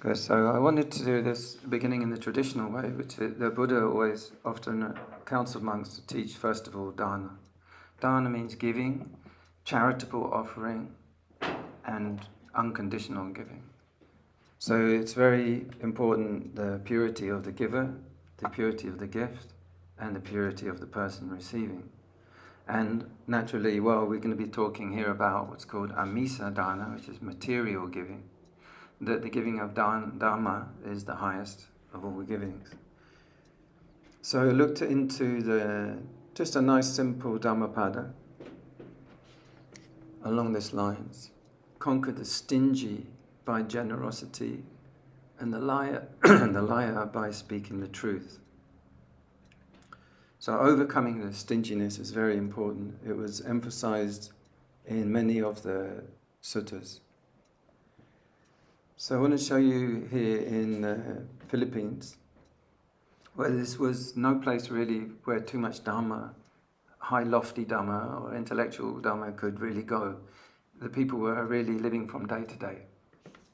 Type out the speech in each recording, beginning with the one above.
Okay, so I wanted to do this beginning in the traditional way, which the Buddha always often counsels monks to teach, first of all, Dāna. Dāna means giving, charitable offering, and unconditional giving. So it's very important, the purity of the giver, the purity of the gift, and the purity of the person receiving. And naturally, well, we're going to be talking here about what's called Amisa Dāna, which is material giving. That the giving of Dhamma is the highest of all the givings. So I looked into just a nice simple Dhammapada along these lines. Conquer the stingy by generosity, and the liar by speaking the truth. So overcoming the stinginess is very important. It was emphasized in many of the suttas. So I want to show you here in the Philippines, where this was no place really where too much Dhamma, high lofty Dhamma or intellectual Dhamma could really go. The people were really living from day to day,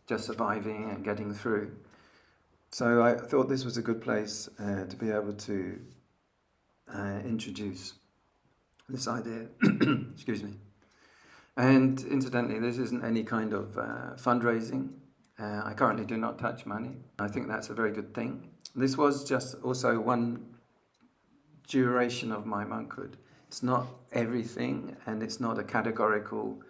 just surviving and getting through. So I thought this was a good place to be able to introduce this idea. Excuse me. And incidentally, this isn't any kind of fundraising. I currently do not touch money. I think that's a very good thing. This was just also one duration of my monkhood. It's not everything, and it's not a categorical...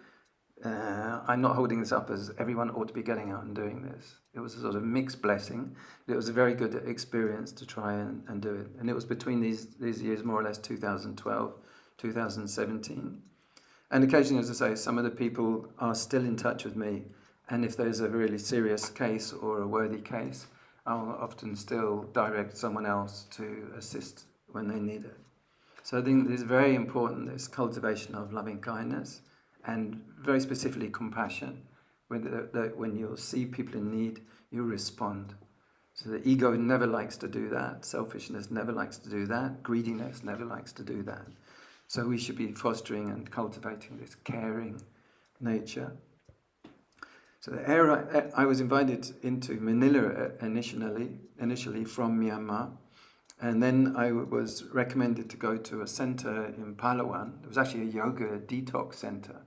I'm not holding this up as everyone ought to be getting out and doing this. It was a sort of mixed blessing. It was a very good experience to try and do it. And it was between these years, more or less 2012, 2017. And occasionally, as I say, some of the people are still in touch with me. And if there's a really serious case or a worthy case, I'll often still direct someone else to assist when they need it. So I think this is very important, this cultivation of loving kindness and very specifically compassion. When you see people in need, you respond. So the ego never likes to do that. Selfishness never likes to do that. Greediness never likes to do that. So we should be fostering and cultivating this caring nature. So the area I was invited into Manila initially from Myanmar, and then I was recommended to go to a center in Palawan. It was actually a yoga detox center,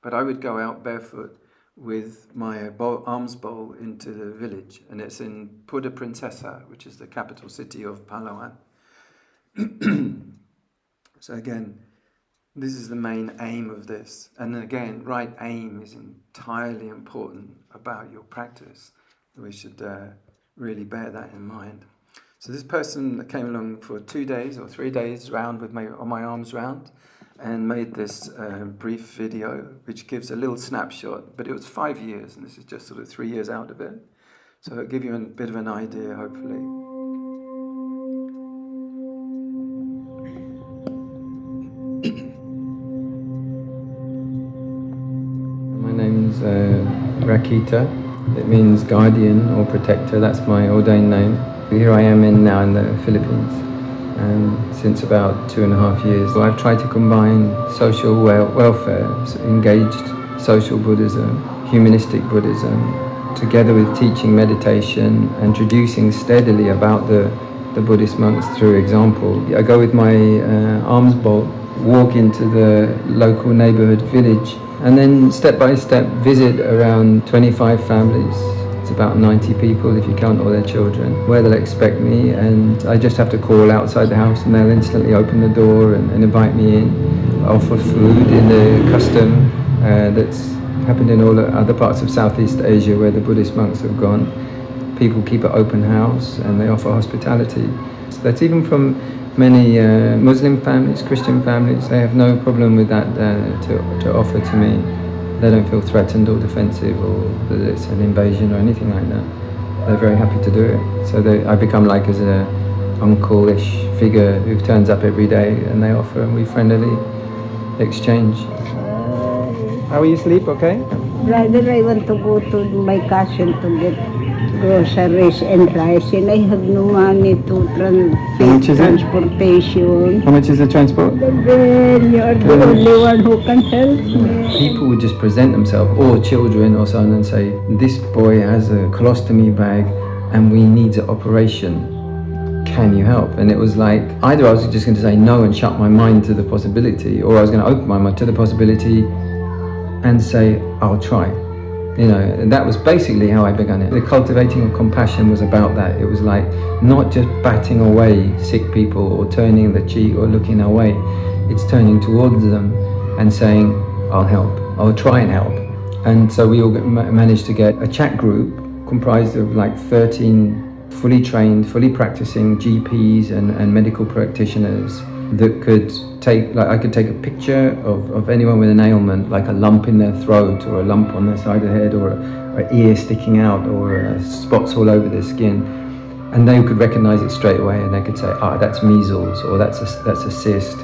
but I would go out barefoot with my alms bowl into the village, and it's in Puerto Princesa, which is the capital city of Palawan. So again, this is the main aim of this. And again, right aim is entirely important about your practice. We should really bear that in mind. So this person came along for 2 days or 3 days round with on my arms round and made this brief video, which gives a little snapshot. But it was 5 years, and this is just sort of 3 years out of it. So it'll give you a bit of an idea, hopefully. Rakkhita. It means guardian or protector. That's my ordained name. Here I am now in the Philippines, and since about 2.5 years. I've tried to combine social welfare, engaged social Buddhism, humanistic Buddhism, together with teaching meditation, introducing steadily about the Buddhist monks through example. I go with my alms bowl, walk into the local neighborhood village, and then step by step visit around 25 families. It's about 90 people if you count all their children, where they'll expect me, and I just have to call outside the house and they'll instantly open the door and invite me in. I offer food in the custom that's happened in all the other parts of Southeast Asia where the Buddhist monks have gone. People keep an open house and they offer hospitality. So that's even from many Muslim families, Christian families. They have no problem with that to offer to me. They don't feel threatened or defensive or that it's an invasion or anything like that. They're very happy to do it. So I become like as an uncle-ish figure who turns up every day, and they offer and we friendly exchange. How are you sleep, okay? Brother, I want to go to my cousin to get groceries and rice, and I have no money to transportation. How much is the transport? Then you are the only one who can help me. People would just present themselves, or children or someone, and say, this boy has a colostomy bag and we need an operation. Can you help? And it was like, either I was just going to say no and shut my mind to the possibility, or I was going to open my mind to the possibility and say, I'll try. You know, and that was basically how I began it. The cultivating of compassion was about that. It was like not just batting away sick people or turning the cheek or looking away. It's turning towards them and saying, I'll help, I'll try and help. And so we all managed to get a chat group comprised of like 13 fully trained, fully practicing GPs and medical practitioners that could take, like I could take a picture of anyone with an ailment, like a lump in their throat or a lump on their side of the head or an ear sticking out or spots all over their skin, and they could recognize it straight away, and they could say, that's measles, or that's a cyst,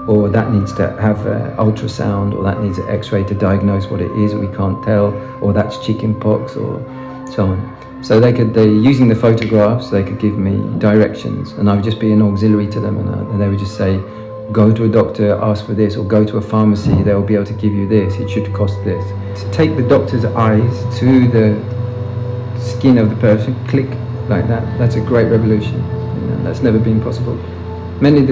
or that needs to have an ultrasound, or that needs an x-ray to diagnose what it is, we can't tell, or that's chickenpox, or so on. So using the photographs, they could give me directions, and I would just be an auxiliary to them, and they would just say, go to a doctor, ask for this, or go to a pharmacy, they'll be able to give you this, it should cost this. To take the doctor's eyes to the skin of the person, click like that, that's a great revolution. You know, that's never been possible. Many of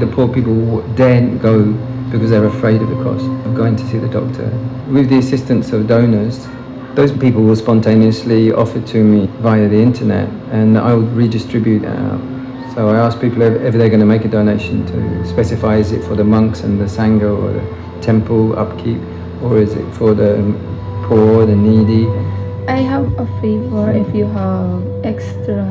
the poor people daren't go because they're afraid of the cost of going to see the doctor. With the assistance of donors, those people will spontaneously offer to me via the internet, and I will redistribute that out. So I ask people if they're going to make a donation to specify, is it for the monks and the sangha or the temple upkeep, or is it for the poor, the needy? I have a favor if you have extra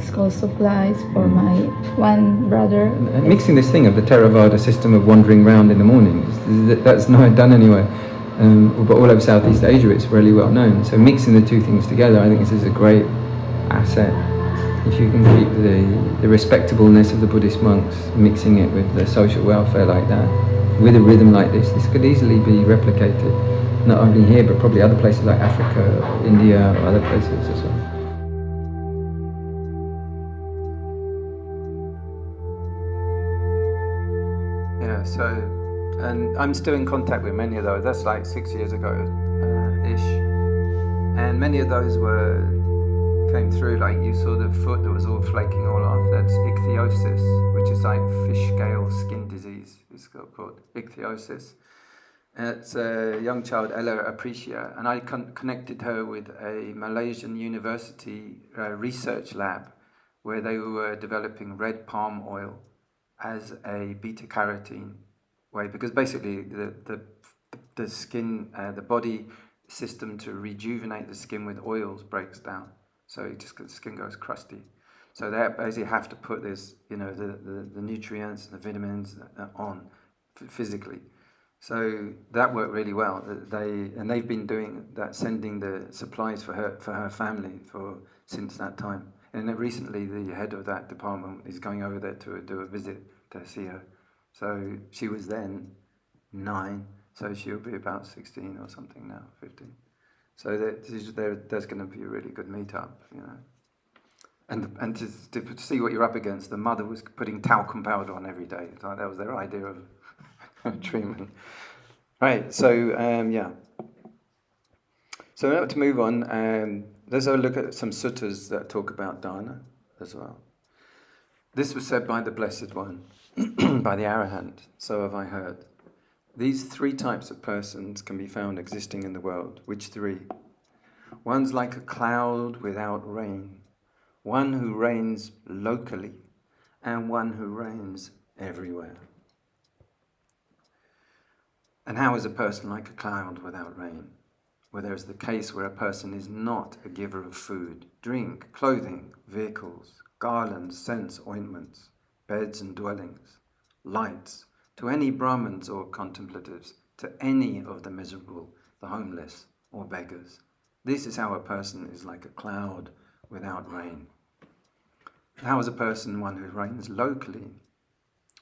school supplies for my one brother. And mixing this thing of the Theravāda system of wandering around in the morning, that's not done anywhere. But all over Southeast Asia it's really well known. So mixing the two things together, I think this is a great asset. If you can keep the respectableness of the Buddhist monks, mixing it with the social welfare like that, with a rhythm like this could easily be replicated, not only here but probably other places like Africa, or India, or other places as well. Yeah, so, and I'm still in contact with many of those. That's like 6 years ago, ish. And many of those came through, like you saw the foot that was all flaking all off. That's ichthyosis, which is like fish scale skin disease. It's called ichthyosis. It's a young child, Ella Aprecia, and I connected her with a Malaysian university research lab where they were developing red palm oil as a beta-carotene way, because basically the skin, the body system to rejuvenate the skin with oils breaks down, so the skin goes crusty. So they basically have to put this, the nutrients, the vitamins on physically. So that worked really well. They've been doing that, sending the supplies for her family since that time. And then recently, the head of that department is going over there to do a visit to see her. So she was then 9, so she'll be about 16 or something now, 15. So there's going to be a really good meetup, And to see what you're up against, the mother was putting talcum powder on every day. So that was their idea of treatment. Right, so yeah. So now to move on, let's have a look at some suttas that talk about Dāna as well. This was said by the Blessed One, by the Arahant, so have I heard. These 3 types of persons can be found existing in the world. Which 3? One's like a cloud without rain, one who reigns locally, and one who reigns everywhere. And how is a person like a cloud without rain? Well, there's the case where a person is not a giver of food, drink, clothing, vehicles, garlands, scents, ointments, beds and dwellings, lights, to any Brahmins or contemplatives, to any of the miserable, the homeless or beggars. This is how a person is like a cloud without rain. How is a person one who reigns locally?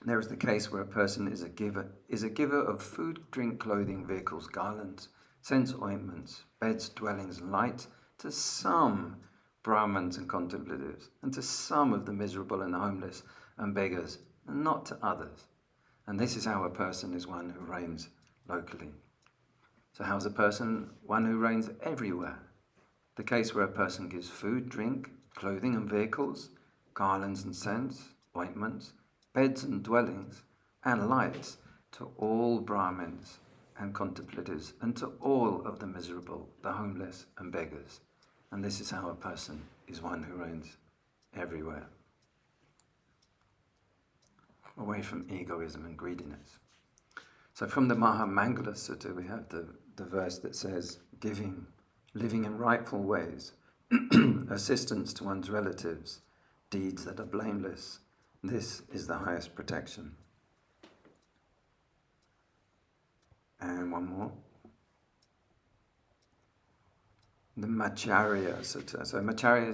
There is the case where a person is a giver of food, drink, clothing, vehicles, garlands, scents, ointments, beds, dwellings, and lights to some Brahmins and contemplatives, and to some of the miserable and the homeless and beggars, and not to others. And this is how a person is one who reigns locally. So how's a person one who reigns everywhere? The case where a person gives food, drink, clothing and vehicles, garlands and scents, ointments, beds and dwellings, and lights to all Brahmins and contemplatives, and to all of the miserable, the homeless and beggars. And this is how a person is one who reigns everywhere, away from egoism and greediness. So from the Mahamangala Sutta we have the verse that says, giving, living in rightful ways, assistance to one's relatives, deeds that are blameless, this is the highest protection. And one more. The Macharya Sutta. So Macharya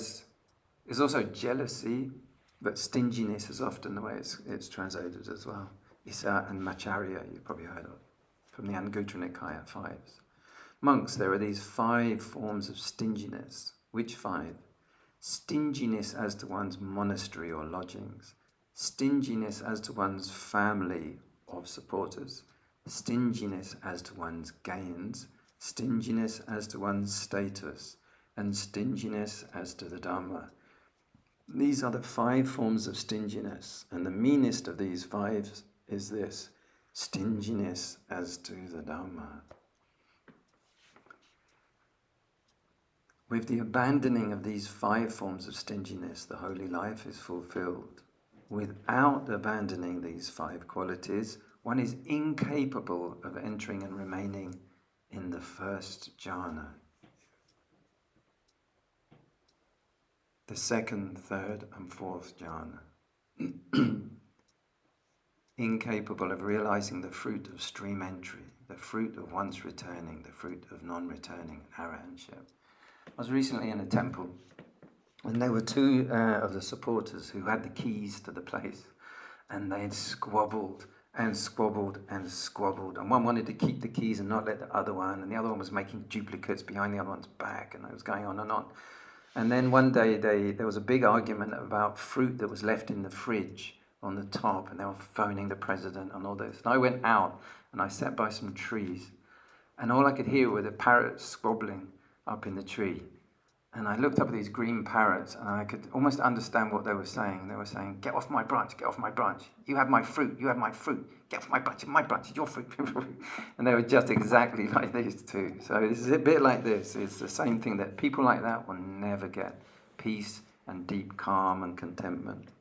is also jealousy, but stinginess is often the way it's translated as well. Isa and Macharya, you've probably heard of, from the Anguttara Nikaya 5s. Monks, there are these 5 forms of stinginess. Which 5? Stinginess as to one's monastery or lodgings, stinginess as to one's family of supporters, stinginess as to one's gains, stinginess as to one's status, and stinginess as to the Dhamma. These are the 5 forms of stinginess, and the meanest of these 5 is this, stinginess as to the Dhamma. With the abandoning of these 5 forms of stinginess, the holy life is fulfilled. Without abandoning these 5 qualities, one is incapable of entering and remaining in the first jhana. The second, third, and fourth jhana. Incapable of realizing the fruit of stream entry, the fruit of once returning, the fruit of non-returning, arahantship. I was recently in a temple, and there were 2 of the supporters who had the keys to the place, and they had squabbled and squabbled and squabbled, and one wanted to keep the keys and not let the other one, and the other one was making duplicates behind the other one's back, and it was going on and on. And then one day there was a big argument about fruit that was left in the fridge on the top, and they were phoning the president and all this. And I went out and I sat by some trees, and all I could hear were the parrots squabbling up in the tree. And I looked up at these green parrots, and I could almost understand what they were saying. They were saying, get off my branch, get off my branch. You have my fruit, you have my fruit. Get off my branch, it's your fruit. And they were just exactly like these 2. So this is a bit like this. It's the same thing, that people like that will never get peace and deep calm and contentment.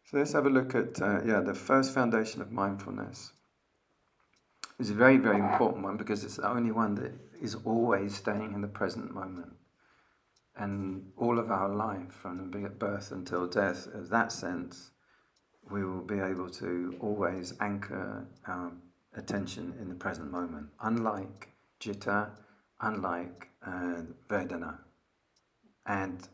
So let's have a look at the first foundation of mindfulness. It's a very, very important one, because it's the only one that is always staying in the present moment. And all of our life, from birth until death, in that sense, we will be able to always anchor our attention in the present moment. Unlike citta, unlike vedana. And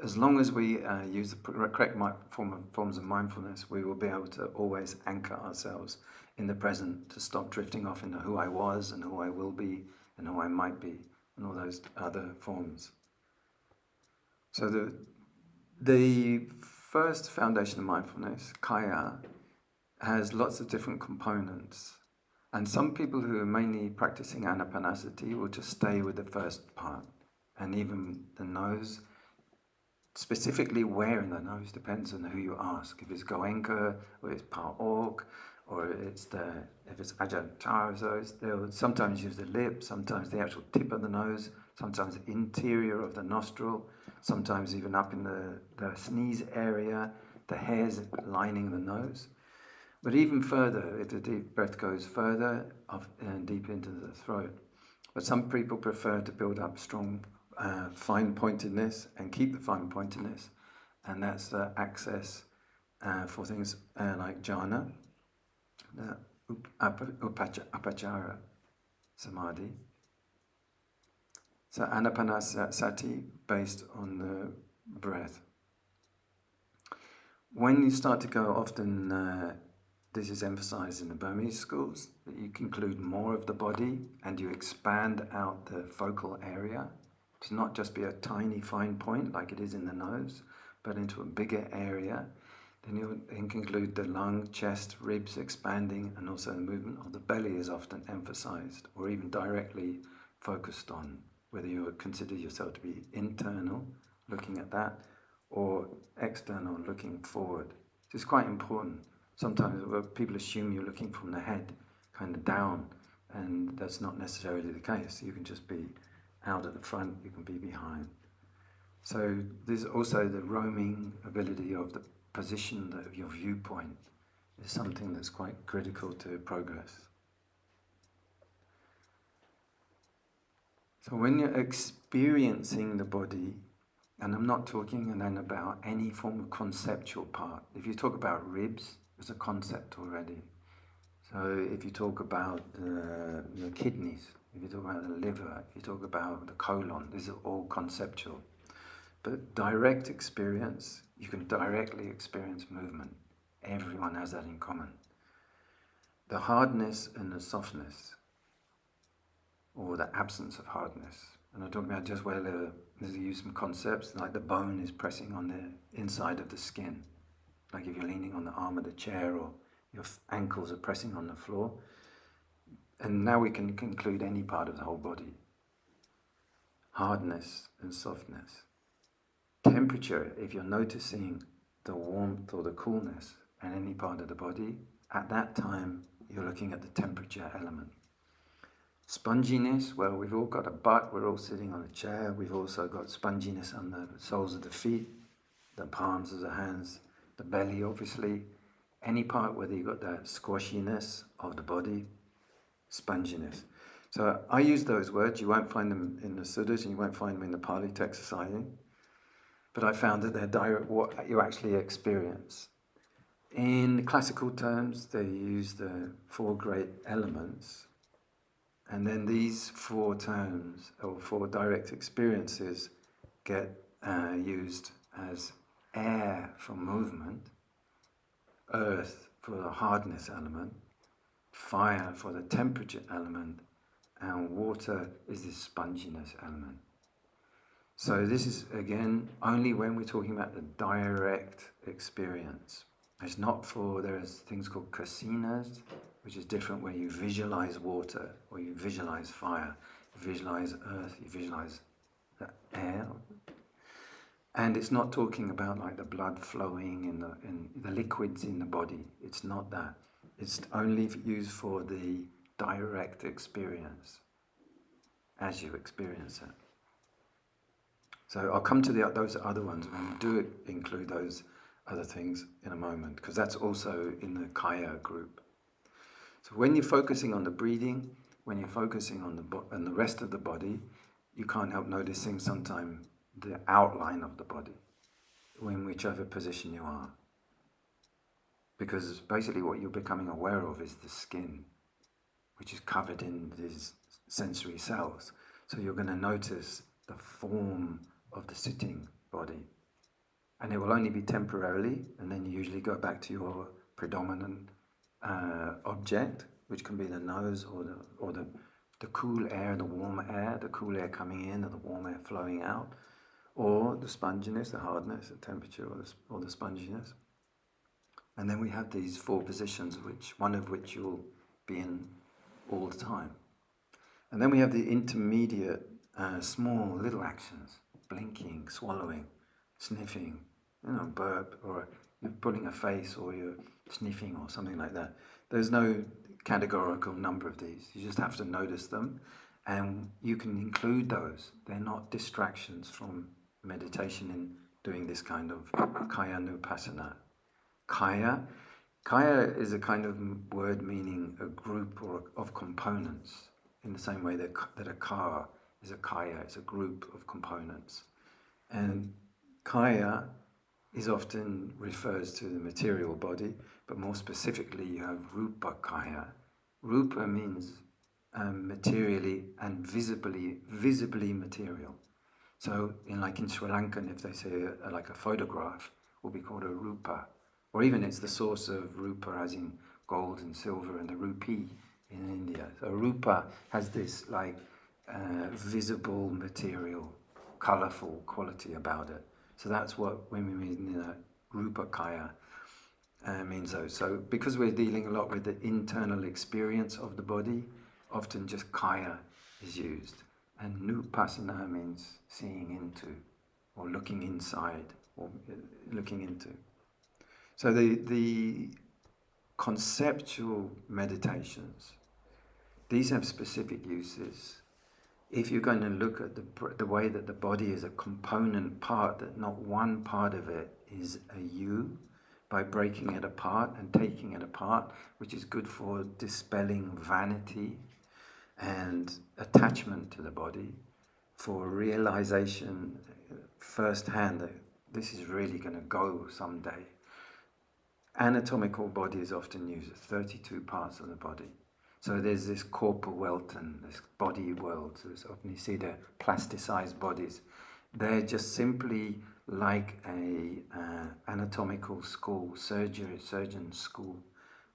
as long as we use the correct forms of mindfulness, we will be able to always anchor ourselves in the present, to stop drifting off into who I was and who I will be and who I might be and all those other forms. So the first foundation of mindfulness, Kāya, has lots of different components. And some people who are mainly practicing anapanasati will just stay with the first part. And even the nose, specifically where in the nose, depends on who you ask. If it's Goenka, or it's Pāok, or if it's Ajahn Chara, they'll sometimes use the lip, sometimes the actual tip of the nose, sometimes the interior of the nostril, sometimes even up in the sneeze area, the hairs lining the nose. But even further, if the deep breath goes further and deep into the throat. But some people prefer to build up strong fine pointedness and keep the fine pointedness, and that's the access for things like jhana, the upachara samadhi. So anapanasati based on the breath. When you start to go often this is emphasized in the Burmese schools, that you include more of the body and you expand out the focal area to not just be a tiny fine point like it is in the nose, but into a bigger area. Then you include the lung, chest, ribs expanding, and also the movement of the belly is often emphasized or even directly focused on, whether you would consider yourself to be internal, looking at that, or external, looking forward. It's quite important. Sometimes people assume you're looking from the head kind of down, and that's not necessarily the case. You can just be out at the front, you can be behind. So there's also the roaming ability of the position of your viewpoint is something that's quite critical to progress. So when you're experiencing the body, and I'm not talking then about any form of conceptual part. If you talk about ribs, there's a concept already. So if you talk about the kidneys, if you talk about the liver, if you talk about the colon, these are all conceptual. But direct experience, you can directly experience movement. Everyone has that in common. The hardness and the softness, or the absence of hardness. And I'm talking about just where there's use some concepts, like the bone is pressing on the inside of the skin. Like if you're leaning on the arm of the chair or your ankles are pressing on the floor. And now we can conclude any part of the whole body. Hardness and softness. Temperature, if you're noticing the warmth or the coolness in any part of the body, at that time you're looking at the temperature element. Sponginess, well, we've all got a butt, we're all sitting on a chair, we've also got sponginess on the soles of the feet, the palms of the hands, the belly obviously, any part where you've got that squashiness of the body, sponginess. So I use those words, you won't find them in the Suttas and you won't find them in the Pāli text society, but I found that they're direct what you actually experience. In classical terms, they use the four great elements. And then these four terms, or four direct experiences, get used as air for movement, earth for the hardness element, fire for the temperature element, and water is the sponginess element. So this is, again, only when we're talking about the direct experience. It's not for, there's things called kasinas, which is different, where you visualize water, or you visualize fire, you visualize earth, you visualize the air. And it's not talking about like the blood flowing in the liquids in the body. It's not that. It's only used for the direct experience, as you experience it. So I'll come to those other ones when we do include those other things in a moment, because that's also in the Kāya group. So when you're focusing on the breathing, when you're focusing on the rest of the body, you can't help noticing sometimes the outline of the body, in whichever position you are. Because basically what you're becoming aware of is the skin, which is covered in these sensory cells. So you're going to notice the form of the sitting body. And it will only be temporarily, and then you usually go back to your predominant object, which can be the nose or the cool air, the warm air, the cool air coming in or the warm air flowing out, or the sponginess, the hardness, the temperature, or the sponginess. And then we have these four positions, one of which you'll be in all the time. And then we have the intermediate, small little actions, blinking, swallowing, sniffing, burp, or you're pulling a face, or you're sniffing, or something like that. There's no categorical number of these. You just have to notice them, and you can include those. They're not distractions from meditation in doing this kind of Kāya-nupassana. Kāya is a kind of word meaning a group of components, in the same way that a car is a Kāya, it's a group of components. And Kāya is often refers to the material body, but more specifically you have Rupa Kāya. Rupa means materially and visibly material. So in Sri Lankan, if they say like a photograph, will be called a rupa, or even it's the source of rupa as in gold and silver and the rupee in India. So rupa has this like visible, material, colourful quality about it. So that's what when we mean rupa kaya means those. So because we're dealing a lot with the internal experience of the body, often just kaya is used. And nupassana means seeing into, or looking inside, or looking into. So the conceptual meditations, these have specific uses. If you're going to look at the way that the body is a component part, that not one part of it is a you, by breaking it apart and taking it apart, which is good for dispelling vanity and attachment to the body, for realization firsthand that this is really going to go someday. Anatomical body is often used, 32 parts of the body. So there's this corporal world and this body world. So it's often you see the plasticized bodies. They're just simply like a anatomical school, surgeon school,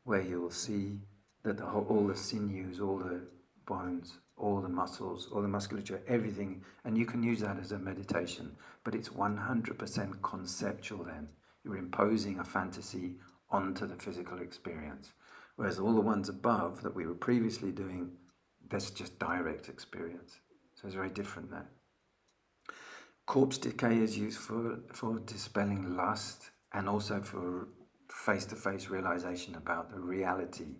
where you'll see that all the sinews, all the bones, all the muscles, all the musculature, everything, and you can use that as a meditation, but it's 100% conceptual then. You're imposing a fantasy onto the physical experience. Whereas all the ones above that we were previously doing, that's just direct experience. So it's very different there. Corpse decay is used for dispelling lust and also for face-to-face realization about the reality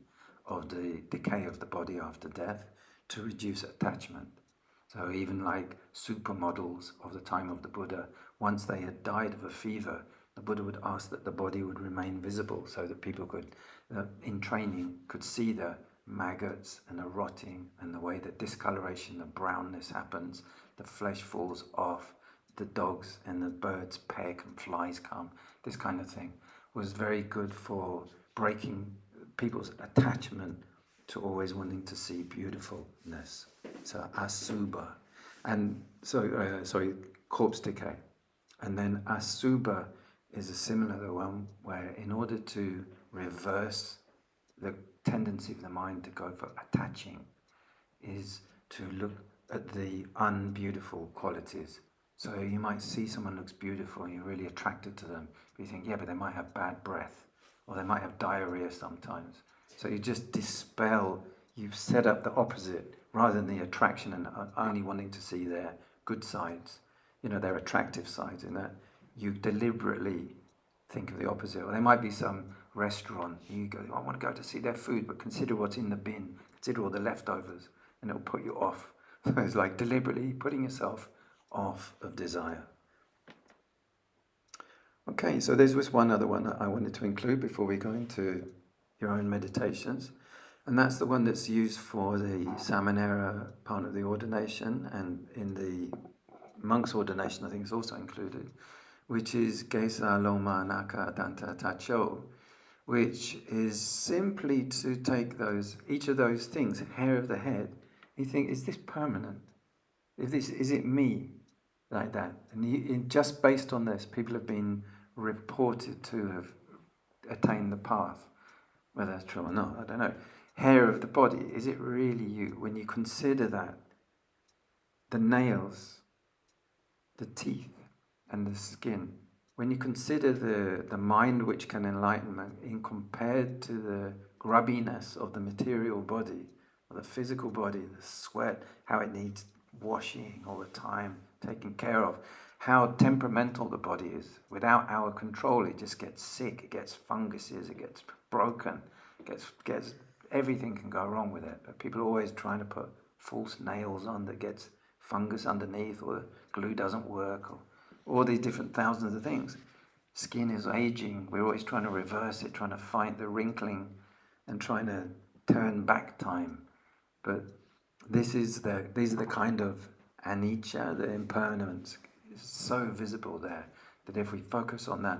of the decay of the body after death, to reduce attachment. So even like supermodels of the time of the Buddha, once they had died of a fever, the Buddha would ask that the body would remain visible so that people could, in training, could see the maggots and the rotting and the way that discoloration, the brownness happens, the flesh falls off, the dogs and the birds peck and flies come. This kind of thing was very good for breaking people's attachment to always wanting to see beautifulness. So asubha, and corpse decay. And then asubha is a similar one where in order to reverse the tendency of the mind to go for attaching is to look at the unbeautiful qualities. So you might see someone looks beautiful and you're really attracted to them, but you think, yeah, but they might have bad breath, or they might have diarrhea sometimes. So you just dispel, you set up the opposite, rather than the attraction and only wanting to see their good sides, their attractive sides, in that you deliberately think of the opposite. Or there might be some restaurant, you go, I want to go to see their food, but consider what's in the bin, consider all the leftovers, and it'll put you off. So it's like deliberately putting yourself off of desire. Okay, so there was one other one that I wanted to include before we go into your own meditations, and that's the one that's used for the Samanera part of the ordination, and in the monk's ordination I think it's also included, which is Gesa Loma Naka Danta Tacho, which is simply to take each of those things, hair of the head, you think, is this permanent? Is it me? Like that. And just based on this, people have been reported to have attained the path. Whether that's true or not, I don't know. Hair of the body, is it really you? When you consider that, the nails, the teeth, and the skin, when you consider the mind which can enlightenment in compared to the grubbiness of the material body, or the physical body, the sweat, how it needs washing all the time, taken care of, how temperamental the body is. Without our control, it just gets sick, it gets funguses, it gets broken, it gets everything can go wrong with it. But people are always trying to put false nails on that gets fungus underneath, or the glue doesn't work, or all these different thousands of things. Skin is aging, we're always trying to reverse it, trying to fight the wrinkling and trying to turn back time. But these are the kind of anicca, the impermanence, is so visible there that if we focus on that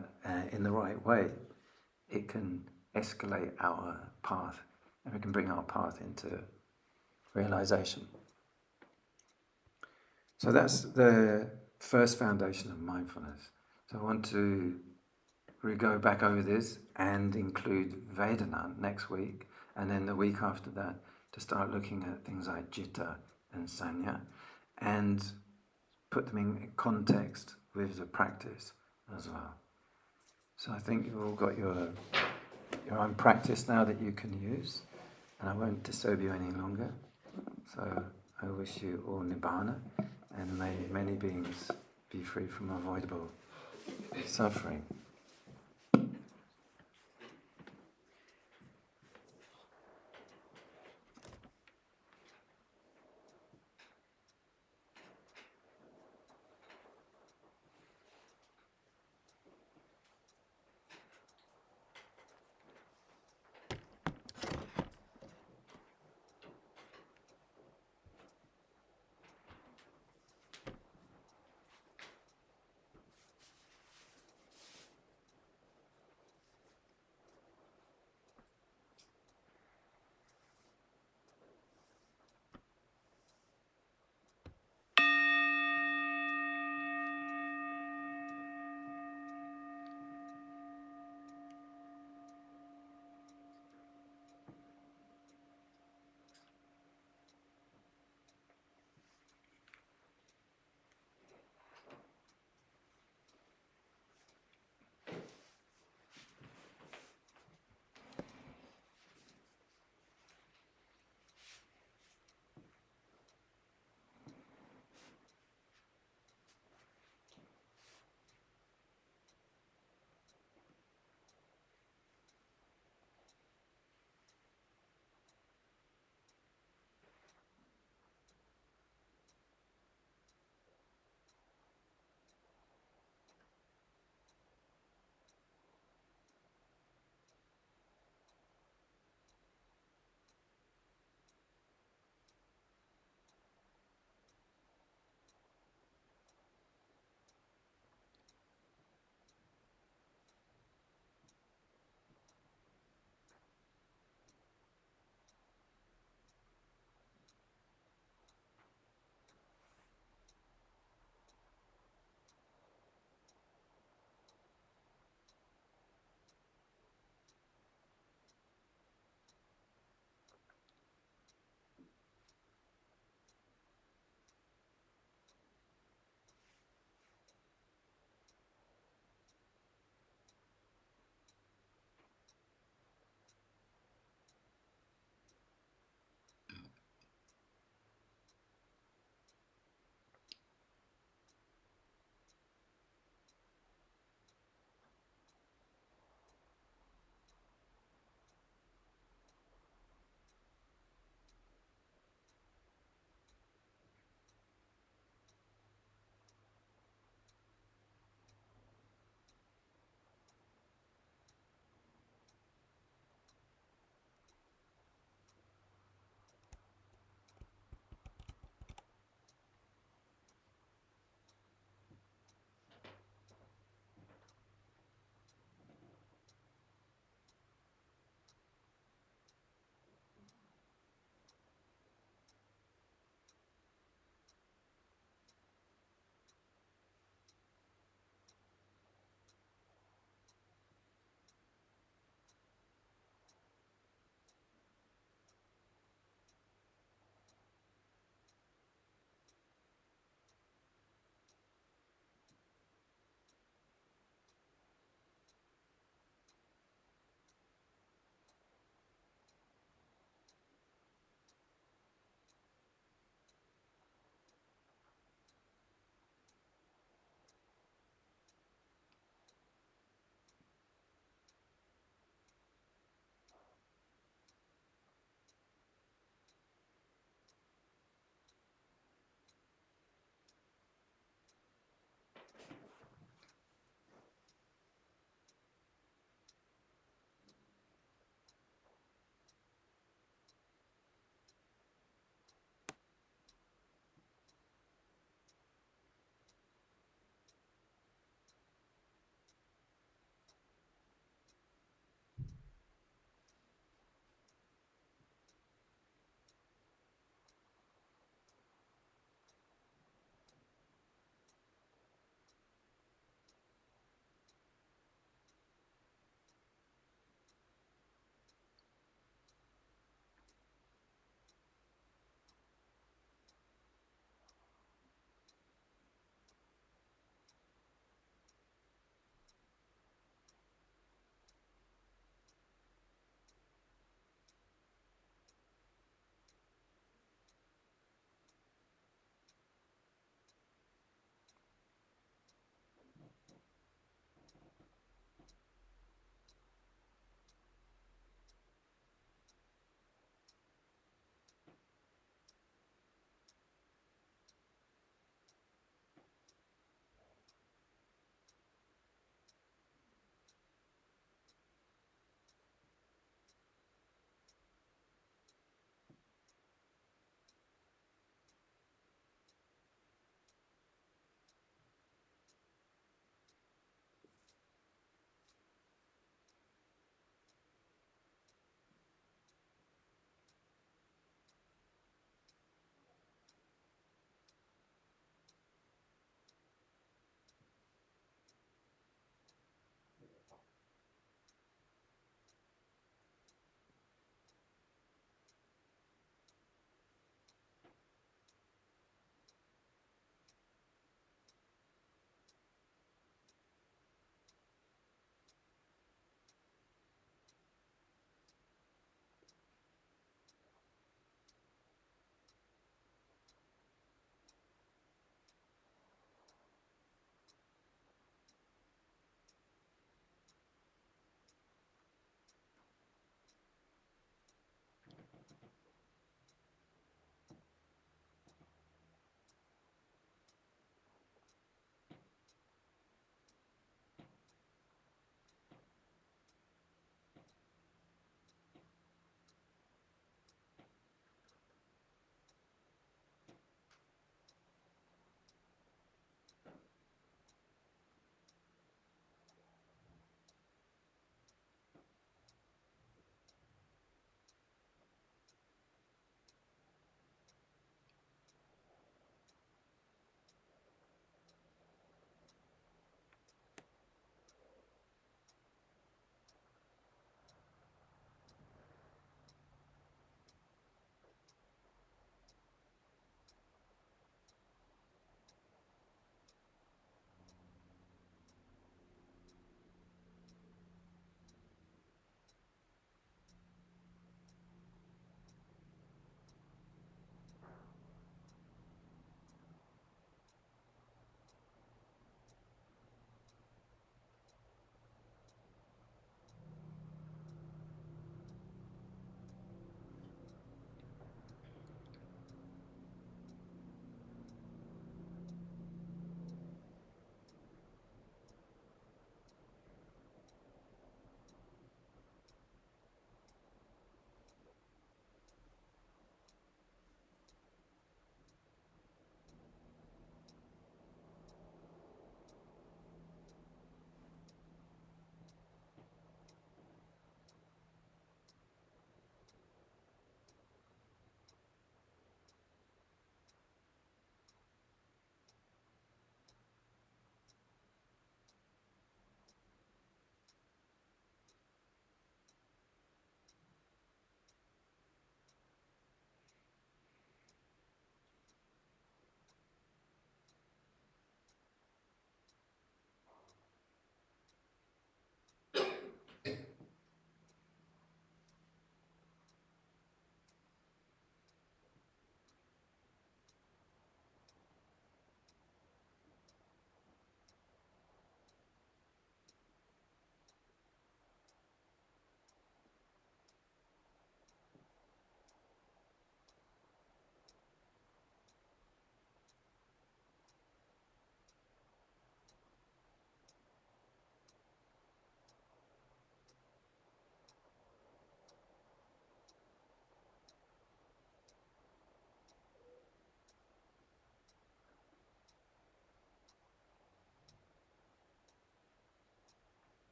in the right way, it can escalate our path and we can bring our path into realization. So that's the first foundation of mindfulness. So I want to we go back over this and include Vedana next week, and then the week after that to start looking at things like Citta and Sanya, and put them in context with the practice as well. So I think you've all got your own practice now that you can use, and I won't disturb you any longer. So I wish you all Nibbana, and may many beings be free from avoidable suffering.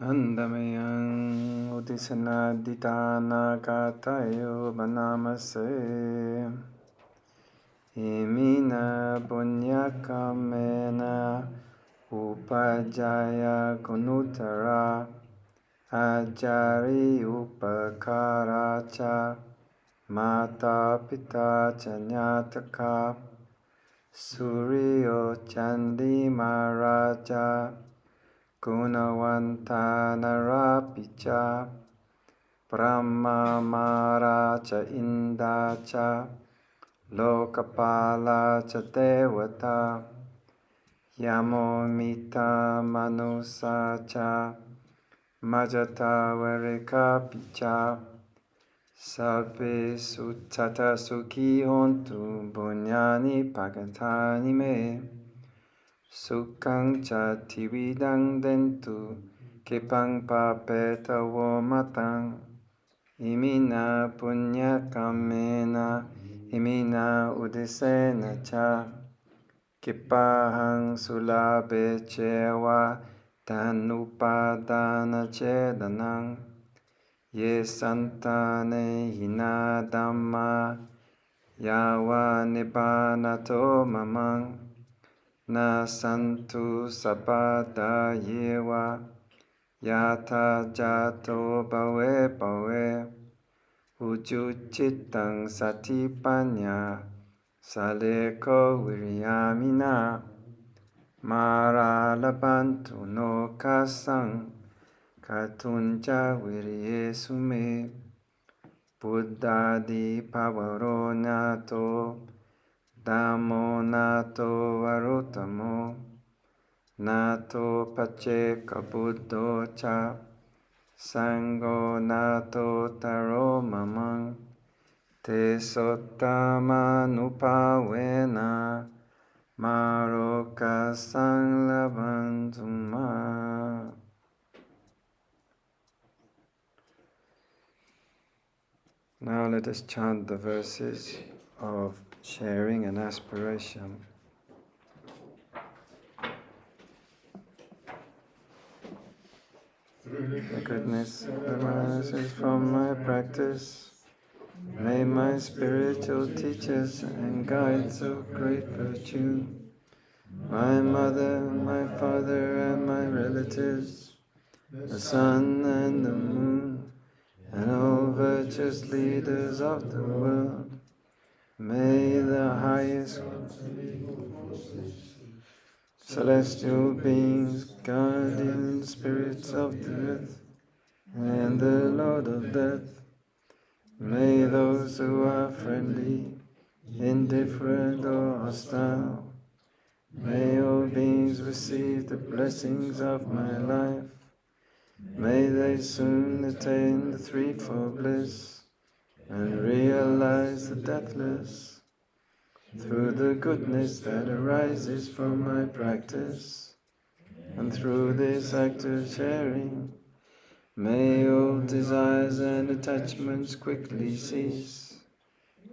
Andamayang udisana ditana katayo banamase imina punyakamena upajaya gunutara ajari upakaracha mata pita chanyataka suryo chandi maharaja Gunawanta narapicha Brahma Maharaja Indacha Lokapala cha Devata Yamomita Manusacha Majata Varika Picha Sabbe Suttata Sukhi Hontu Bunyani Pagatani Me Sukhang cha tividang dentu kepang papeta womatang imina punya kamena imina udisena cha kipahang sulabe cewa tanupadana cedanang ye santane hina dhamma yawa nibbanato mamang na santu sabada yewa yata jato bawe bawe ujucitang satipanya saleko viryamina maralabantu no kasang katunja viryesume buddha di pavaro nato Dhammo nato varutamo nato paceka buddho cha sango nato taro mamang te sottama nupawena maroka sanglabantuma. Now let us chant the verses of sharing and aspiration. The goodness that arises from my practice, may my spiritual teachers and guides of great virtue, my mother, my father, and my relatives, the sun and the moon, and all virtuous leaders of the world, may the highest celestial beings, guardian spirits of the earth, and the Lord of death, may those who are friendly, indifferent, or hostile, may all beings receive the blessings of my life, may they soon attain the threefold bliss, and realize the deathless. Through the goodness that arises from my practice, and through this act of sharing, may all desires and attachments quickly cease,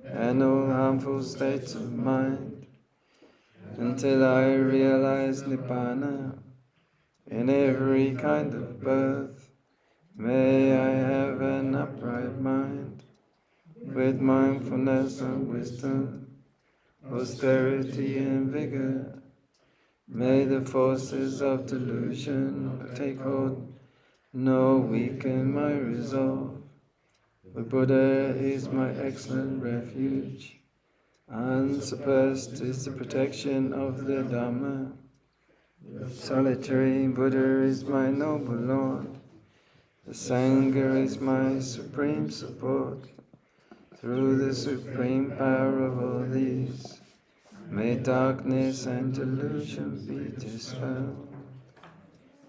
and all harmful states of mind, until I realize Nibbana in every kind of birth. May I have an upright mind, with mindfulness and wisdom, austerity and vigor. May the forces of delusion take hold, nor weaken my resolve. The Buddha is my excellent refuge. Unsurpassed is the protection of the Dhamma. Solitary Buddha is my noble Lord. The Sangha is my supreme support. Through the supreme power of all these, may darkness and delusion be dispelled.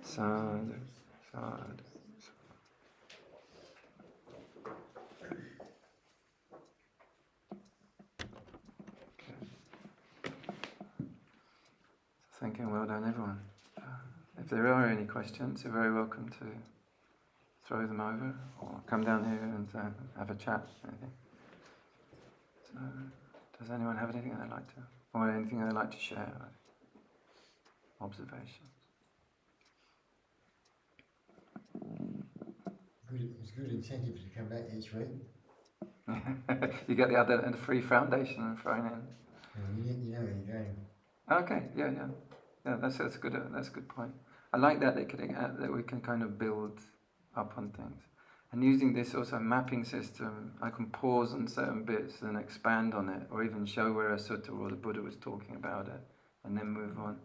Sadhu, sadhu. Thank you, well done everyone. If there are any questions, you're very welcome to throw them over or come down here and have a chat. Anything. So, does anyone have anything they'd like to, or anything they'd like to share? Observations. It's good incentive to come back each week. You get the other and free foundation thrown in. You know where you're going. Okay, yeah. That's good. That's a good point. I like that that we can kind of build up on things, and using this also mapping system, I can pause on certain bits and expand on it, or even show where a sutta or the Buddha was talking about it, and then move on.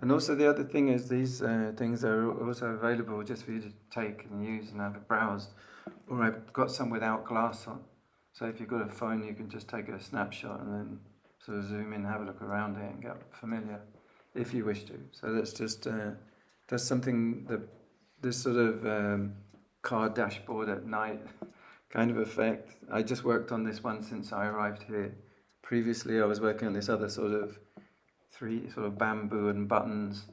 And also the other thing is these things are also available just for you to take and use and have a browse. Or I've got some without glass on, so if you've got a phone, you can just take a snapshot and then sort of zoom in, have a look around it, and get familiar, if you wish to. So that's just that's something that this sort of car dashboard at night kind of effect. I just worked on this one since I arrived here. Previously, I was working on this other sort of 3 sort of bamboo and buttons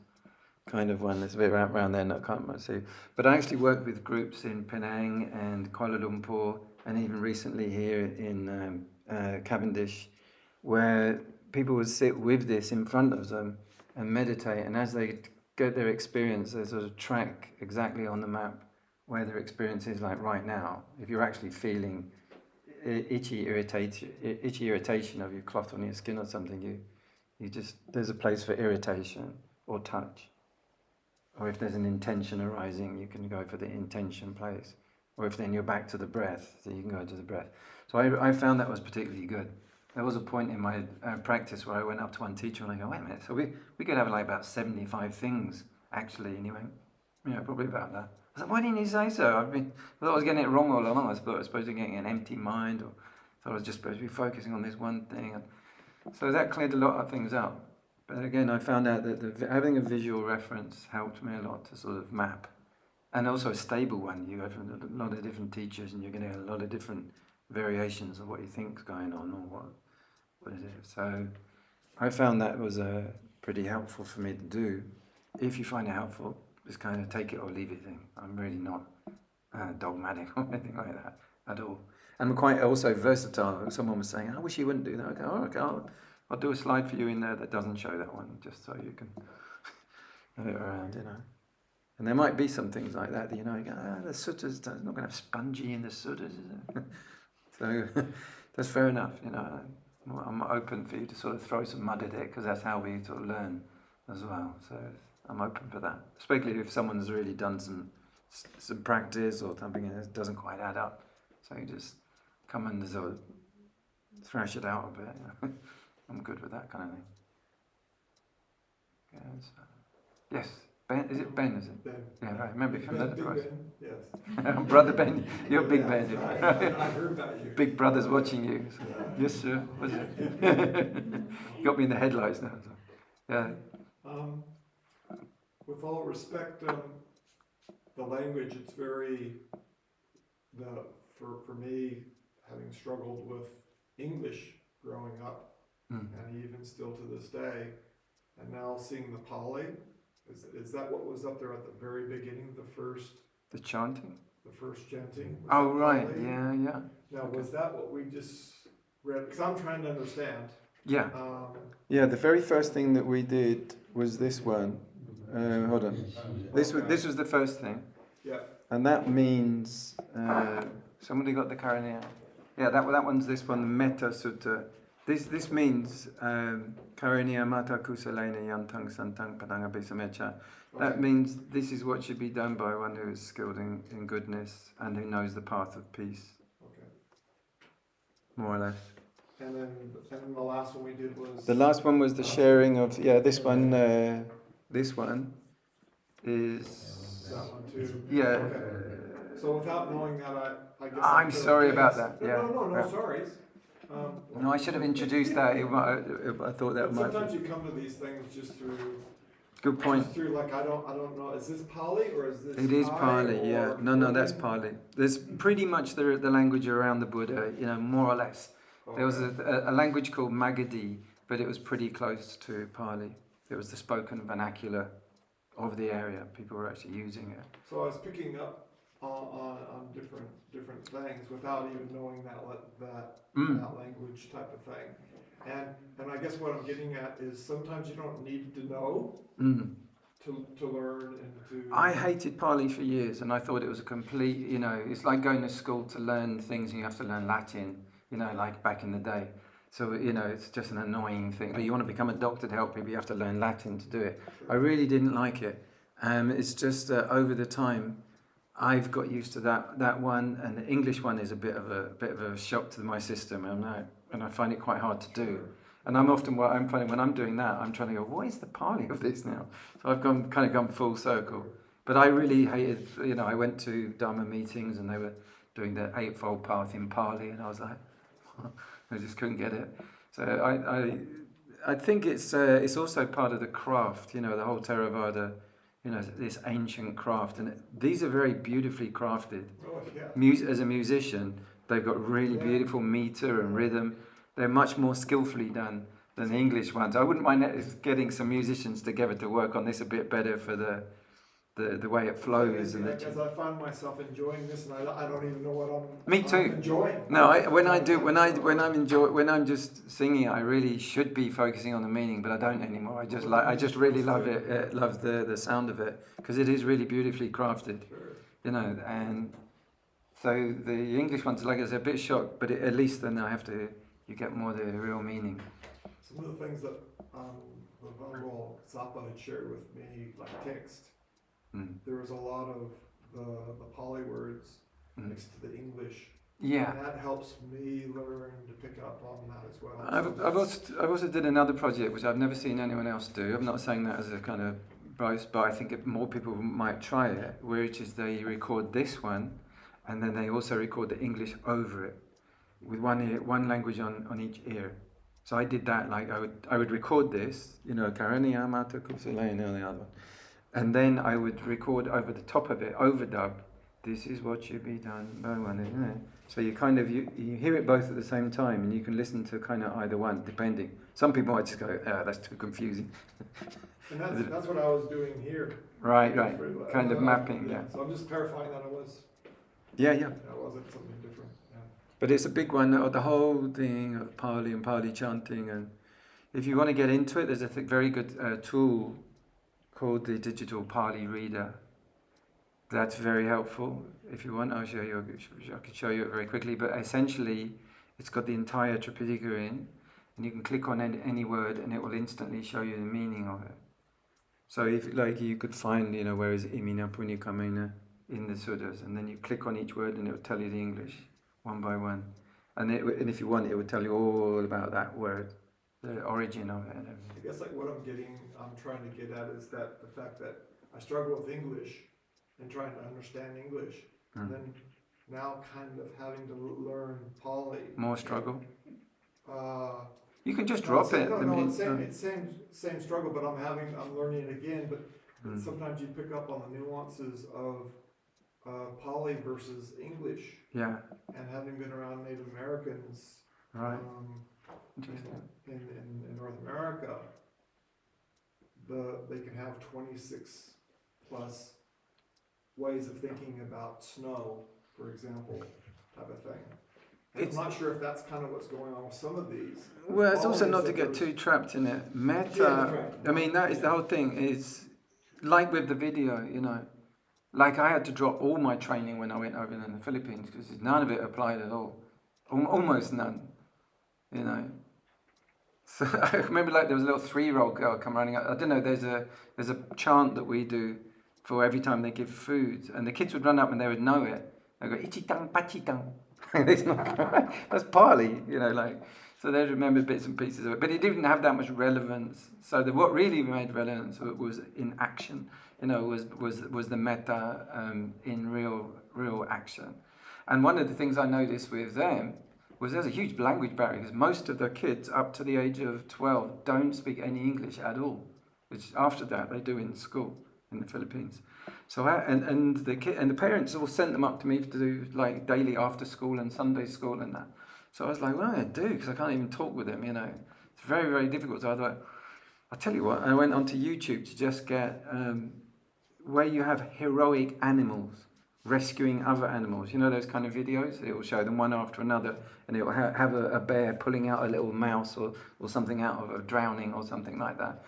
kind of one. There's a bit around there, I can't much see. But I actually worked with groups in Penang and Kuala Lumpur, and even recently here in Cavendish, where people would sit with this in front of them and meditate, and as they get their experience, they sort of track exactly on the map where their experience is like right now. If you're actually feeling itchy irritation of your cloth on your skin or something, you just, there's a place for irritation or touch. Or if there's an intention arising, you can go for the intention place. Or if then you're back to the breath, so you can go to the breath. So I found that was particularly good. There was a point in my practice where I went up to one teacher and I go, wait a minute, so we could have like about 75 things actually. And he went, yeah, probably about that. I said, why didn't you say so? I thought I was getting it wrong all along. I thought I was supposed to be getting an empty mind, or thought I was just supposed to be focusing on this one thing. And so that cleared a lot of things up. But again, I found out that having a visual reference helped me a lot to sort of map. And also a stable one. You have a lot of different teachers and you're going to get a lot of different variations of what you think is going on or what it is. So I found that was pretty helpful for me to do. If you find it helpful, just kind of take it or leave it thing. I'm really not dogmatic or anything like that at all. And I'm quite also versatile. Someone was saying, I wish you wouldn't do that. I go, oh, okay, I'll do a slide for you in there that doesn't show that one, just so you can have it around, you know. And there might be some things like that, you know, you go, the suttas, it's not going to have spongy in the suttas, is it? So that's fair enough, you know. I'm open for you to sort of throw some mud at it, because that's how we sort of learn as well. So I'm open for that, especially if someone's really done some practice or something and it doesn't quite add up. So you just come and sort of thrash it out a bit, you know. I'm good with that kind of thing. Yeah, so. Yes, Ben, is it Ben, is it? Ben. Yeah, right, remember from Ben, the Big voice. Ben, yes. Brother Ben, you're Big Ben. I heard about you. Big Brother's watching you. So. Yes, sir. Was it? You got me in the headlights now. So. Yeah. With all respect, the language, it's very, for me, having struggled with English growing up, and even still to this day, and now seeing the Pāli, is that what was up there at the very beginning, The chanting? The first chanting? Oh, right, yeah. Now, okay. Was that what we just read? Because I'm trying to understand. Yeah. Yeah, the very first thing that we did was this one. Hold on. This was the first thing. Yeah. And that means, somebody got the Karaniya. Yeah, that one's this one, the Metta Sutta. This means Karaniya Mata Kusalena Yantang Santang Padanga Bisamecha. That means this is what should be done by one who is skilled in goodness and who knows the path of peace. Okay. More or less. And then the last one we did was... The last one was the sharing of, this one. This one is... That one too? Yeah. Okay. So without knowing that, I guess... I'm sorry about that, yeah. No, sorry. No, I should have introduced that. I thought that might. Sometimes you come to these things just through. Good point. Just through I don't know. Is this Pāli or is this? It is Kāya Pāli, yeah. No, that's Pāli. There's pretty much the language around the Buddha, you know, more or less. Okay. There was a language called Magadhi, but it was pretty close to Pāli. It was the spoken vernacular of the area. People were actually using it. So I was picking up on different things without even knowing that language type of thing, and I guess what I'm getting at is sometimes you don't need to know to learn and to. I hated Pāli for years, and I thought it was a complete, it's like going to school to learn things and you have to learn Latin, like back in the day. So, it's just an annoying thing. But you want to become a doctor to help people, you have to learn Latin to do it. I really didn't like it. It's just that over the time, I've got used to that one, and the English one is a bit of a shock to my system, and I find it quite hard to do. And I'm finding when I'm doing that, I'm trying to go, what is the Pāli of this now? So I've gone full circle. But I really hated, I went to Dhamma meetings and they were doing the Eightfold Path in Pāli, and I was like, I just couldn't get it. So I think it's also part of the craft, the whole Theravāda, this ancient craft. And these are very beautifully crafted. Oh, yeah. As a musician, they've got really beautiful meter and rhythm. They're much more skillfully done than the English ones. I wouldn't mind getting some musicians together to work on this a bit better for the way it flows. Because I find myself enjoying this, and I don't even know what Me too. I'm enjoying. No, when I'm just singing, I really should be focusing on the meaning, but I don't anymore. I just really love it. Love the sound of it because it is really beautifully crafted. Sure. And so the English ones, like I said, a bit shocked, but at least then you get more the real meaning. Some of the things that the Venerable Sapa had shared with me, like text, there was a lot of the Pāli words next to the English. Yeah. And that helps me learn to pick up on that as well. I've also did another project which I've never seen anyone else do. I'm not saying that as a kind of boast, but I think more people might try it, which is they record this one, and then they also record the English over it, with one language on each ear. So I did that. Like I would record this, Karaniya Mata Kusalena, the other one, and then I would record over the top of it, overdub. This is what should be done by one, isn't it? So you hear it both at the same time, and you can listen to kind of either one, depending. Some people might just go, that's too confusing. And that's what I was doing here. Right. Kind of mapping, yeah. So I'm just clarifying that I was. Yeah. That wasn't something different. Yeah. But it's a big one, the whole thing of Pāli and Pāli chanting. And if you want to get into it, there's a very good tool called the digital Pāli reader. That's very helpful. If you want, I can show you it very quickly. But essentially, it's got the entire Tripitaka in, and you can click on any word, and it will instantly show you the meaning of it. So if you could find, where is Imina Punya Kamena in the Suttas, and then you click on each word, and it will tell you the English one by one. And if you want, it would tell you all about that word, the origin of it, and everything. I guess what I'm trying to get at is that the fact that I struggle with English and trying to understand English, and then now kind of having to learn Pāli. More struggle. You can just drop it. It's same struggle, but I'm learning it again. But sometimes you pick up on the nuances of Pāli versus English. Yeah. And having been around Native Americans, right. In North America, they can have 26 plus ways of thinking about snow, for example, type of thing. I'm not sure if that's kind of what's going on with some of these. Well, it's also not to get too trapped in it. Metta, that is the whole thing, is like with the video, like I had to drop all my training when I went over in the Philippines because none of it applied at all. Almost none, So I remember there was a little 3-year-old girl come running up. I don't know, there's a chant that we do for every time they give food, and the kids would run up and they would know it. They go, Ichitang, Pachitang. That's Pāli, so they remembered bits and pieces of it. But it didn't have that much relevance. So what really made relevance was in action, was the metta in real action. And one of the things I noticed with them was there's a huge language barrier because most of the kids up to the age of 12 don't speak any English at all, which after that they do in school in the Philippines. So the parents all sent them up to me to do daily after school and Sunday school and that. So I was like, what am I going to do? Because I can't even talk with them, It's very, very difficult. So I thought, I'll tell you what, I went onto YouTube to just get where you have heroic animals rescuing other animals. Those kind of videos? It will show them one after another, and it will have a bear pulling out a little mouse or something out of a drowning or something like that.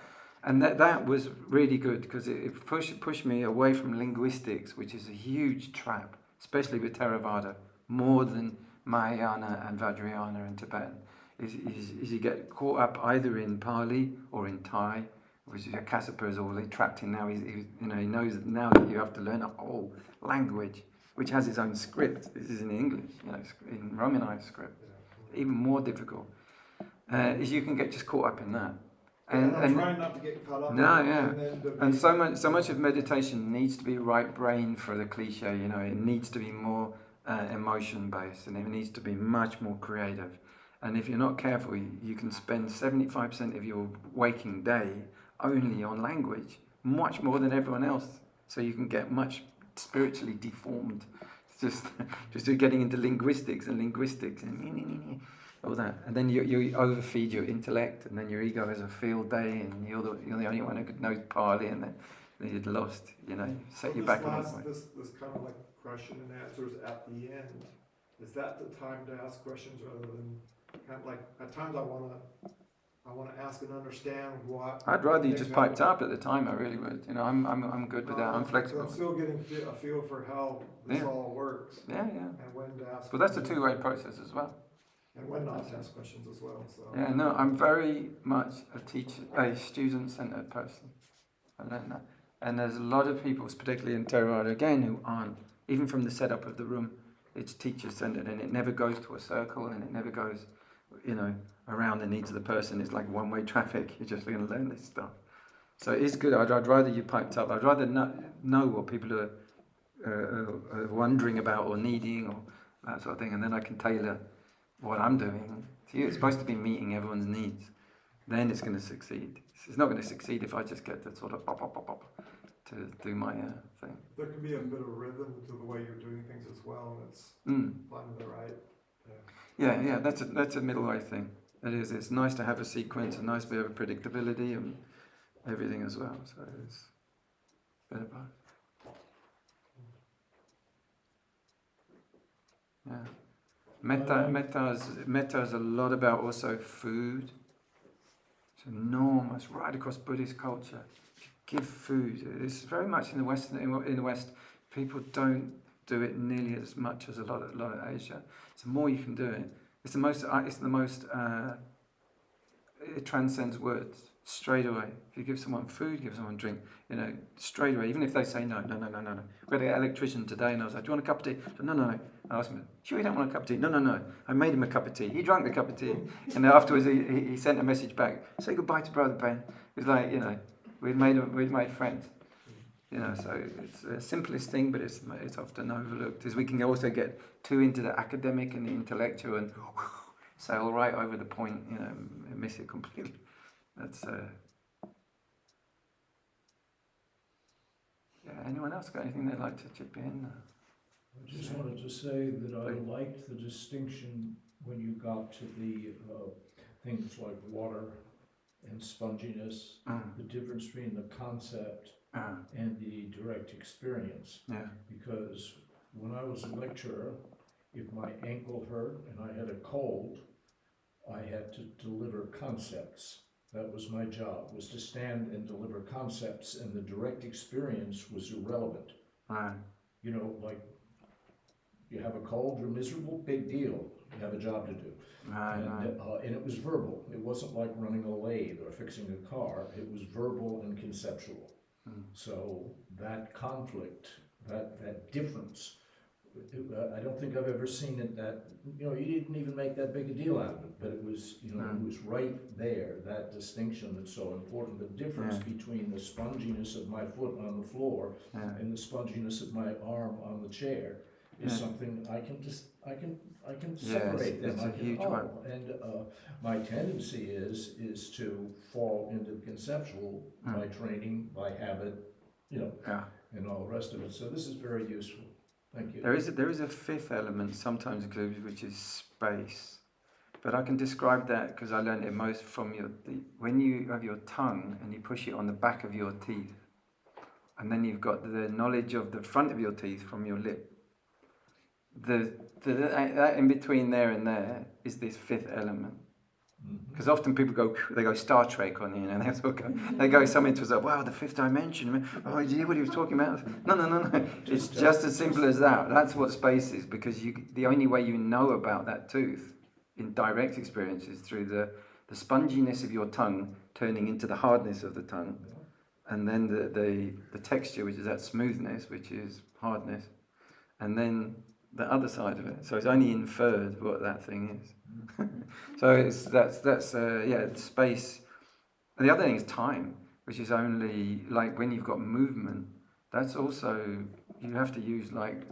And that was really good because it pushed me away from linguistics, which is a huge trap, especially with Theravāda, more than Mahayana and Vajrayana and Tibetan. Is you get caught up either in Pāli or in Thai, which Kassapa is all trapped in now. He knows now that you have to learn a whole language which has its own script. This is in English, in Romanized script. Even more difficult. Is you can get just caught up in that. And I'm trying not to get caught up in it. And so much of meditation needs to be right brain for the cliche, it needs to be more emotion based, and it needs to be much more creative. And if you're not careful, you can spend 75% of your waking day only on language, much more than everyone else. So you can get much spiritually deformed, just getting into linguistics and all that, and then you overfeed your intellect, and then your ego has a field day, and you're the only one who could know Pāli, and then you're lost. Set you back a long way. This kind of like question and answers at the end. Is that the time to ask questions rather than kind of like at times I want to ask and understand what. I'd rather you just piped up at the time. I really would. I'm good with that. I'm flexible. I'm still getting a feel for how this all works. Yeah. And when to ask. But that's a two-way process as well. And when not to ask questions as well. So. Yeah, no, I'm very much a student-centered person. I learned that. And there's a lot of people, particularly in Theravāda again, who aren't. Even from the setup of the room, it's teacher-centered, and it never goes to a circle, and it never goes, around the needs of the person. It's like one-way traffic. You're just going to learn this stuff. So it's good. I'd rather you piped up. I'd rather know what people are wondering about or needing or that sort of thing, and then I can tailor what I'm doing to you. It's supposed to be meeting everyone's needs. Then it's going to succeed. It's not going to succeed if I just get to sort of pop to do my thing. There can be a bit of rhythm to the way you're doing things as well, and it's finding the right. Yeah. That's a middle way thing. It is. It's nice to have a sequence, a nice bit of predictability and everything as well. So it's a bit of both. Yeah. Metta is a lot about also food. It's enormous, right across Buddhist culture. Give food. It's very much in the West. In the West, people don't do it nearly as much as a lot of Asia. So the more you can do it, it's the most. It transcends words straight away. If you give someone food, give someone drink, straight away. Even if they say no. We had an electrician today, and I was like, "Do you want a cup of tea?" I said, no. I asked him, "Sure, you don't want a cup of tea?" No. I made him a cup of tea. He drank the cup of tea, and then afterwards he sent a message back. Say goodbye to Brother Ben. It's like we'd made friends. So it's the simplest thing, but it's often overlooked. Is we can also get too into the academic and the intellectual and sail right over the point, and miss it completely. That's anyone else got anything they'd like to chip in? I just wanted to say that I liked the distinction when you got to the things like water and sponginess, the difference between the concept and the direct experience. Yeah. Because when I was a lecturer, if my ankle hurt and I had a cold, I had to deliver concepts. That was my job, was to stand and deliver concepts, and the direct experience was irrelevant. Like you have a cold, you're miserable, big deal. You have a job to do. And it was verbal. It wasn't like running a lathe or fixing a car. It was verbal and conceptual. So that conflict, that difference, I don't think I've ever seen it that, you didn't even make that big a deal out of it, but it was, it was right there, that distinction that's so important. The difference between the sponginess of my foot on the floor and the sponginess of my arm on the chair is something I can separate them. It's a huge one. And my tendency is to fall into the conceptual by training, by habit, and all the rest of it. So this is very useful. Thank you. There is a fifth element sometimes included, which is space. But I can describe that because I learned it most from when you have your tongue and you push it on the back of your teeth, and then you've got the knowledge of the front of your teeth from your lip. That in between there and there is this fifth element. Because often people go Star Trek on you, and they go something to wow, the fifth dimension. Oh, did you hear what he was talking about? No. It's just as simple as that. That's what space is, because the only way you know about that tooth in direct experience is through the sponginess of your tongue turning into the hardness of the tongue, and then the texture, which is that smoothness, which is hardness, and then the other side of it. So it's only inferred what that thing is. So that's space. And the other thing is time, which is only like when you've got movement. That's also, you have to use like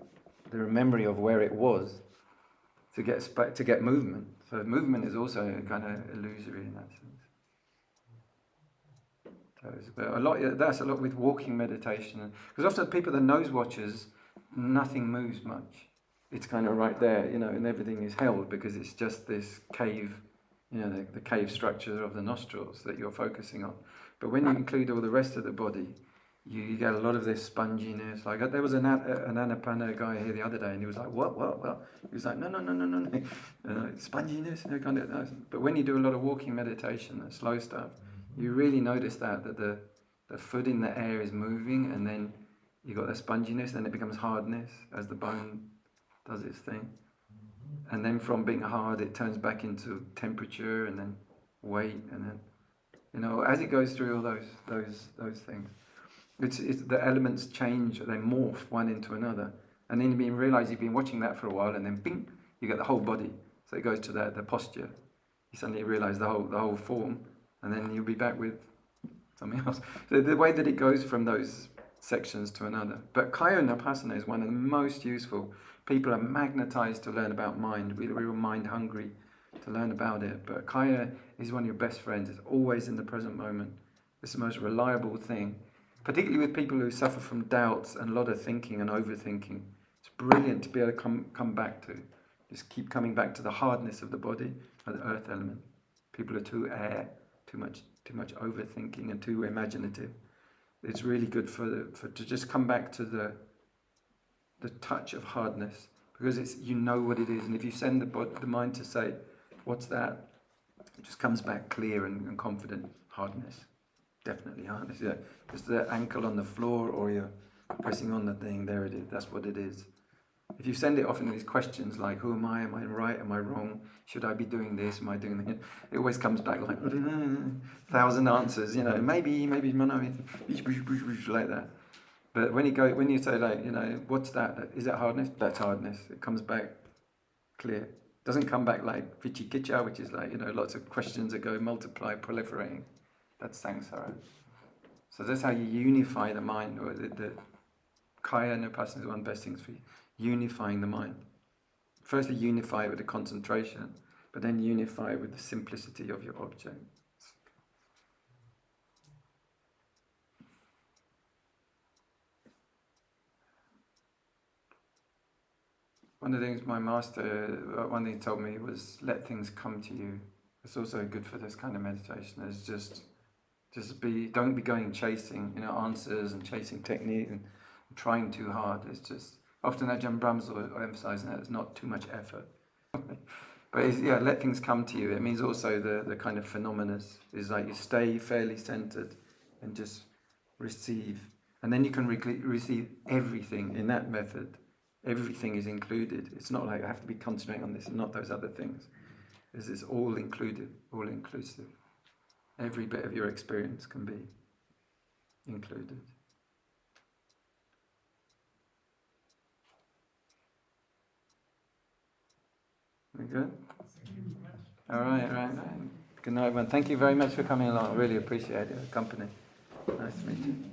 the memory of where it was to get movement. So movement is also kind of illusory in that sense. So that's a lot with walking meditation, because often people, the nose watchers, nothing moves much. It's kind of right there, and everything is held because it's just this cave, the cave structure of the nostrils that you're focusing on. But when you include all the rest of the body, you get a lot of this sponginess. Like there was an Anapanna guy here the other day, and he was like, what? He was like, no, sponginess, kind of. But when you do a lot of walking meditation, the slow stuff, you really notice that the foot in the air is moving, and then you got the sponginess, and it becomes hardness as the bone does its thing, and then from being hard it turns back into temperature, and then weight, and then as it goes through all those things, it's the elements change, they morph one into another, and then you realize you've been watching that for a while, and then bing, you get the whole body. So it goes to the posture. You suddenly realize the whole form, and then you'll be back with something else. So the way that it goes from those sections to another. But Kāya Nupassana is one of the most useful. People are magnetized to learn about mind. We're mind hungry to learn about it. But Kāya is one of your best friends. It's always in the present moment. It's the most reliable thing, particularly with people who suffer from doubts and a lot of thinking and overthinking. It's brilliant to be able to come back to. Just keep coming back to the hardness of the body, or the earth element. People are too much overthinking and too imaginative. It's really good to just come back to the touch of hardness, because it's what it is, and if you send the mind to say, what's that? It just comes back clear and confident. Hardness, definitely hardness. Yeah, just the ankle on the floor, or you're pressing on the thing. There it is. That's what it is. If you send it off in these questions like, who am I? Am I right? Am I wrong? Should I be doing this? Am I doing that? It always comes back like 1,000 answers. Maybe, like that. But when you say like, what's that? Is that hardness? That's hardness. It comes back clear. It doesn't come back like vichikicca, which is like, lots of questions that go multiply, proliferating. That's samsara. So that's how you unify the mind, or the Kāya Nupassana is one of the best things for you. Unifying the mind. Firstly, unify it with the concentration, but then unify it with the simplicity of your object. One of the things my master, one thing he told me was, let things come to you. It's also good for this kind of meditation. It's just don't be going chasing, answers and chasing technique and trying too hard. It's just, often Ajahn Brahm's emphasizing that it's not too much effort. But let things come to you. It means also the kind of phenomena is like you stay fairly centered and just receive. And then you can receive everything in that method. Everything is included. It's not like I have to be concentrating on this and not those other things. It's all included, all inclusive. Every bit of your experience can be included. We good? All right. Good night, everyone. Thank you very much for coming along. I really appreciate your company. Nice to meet you.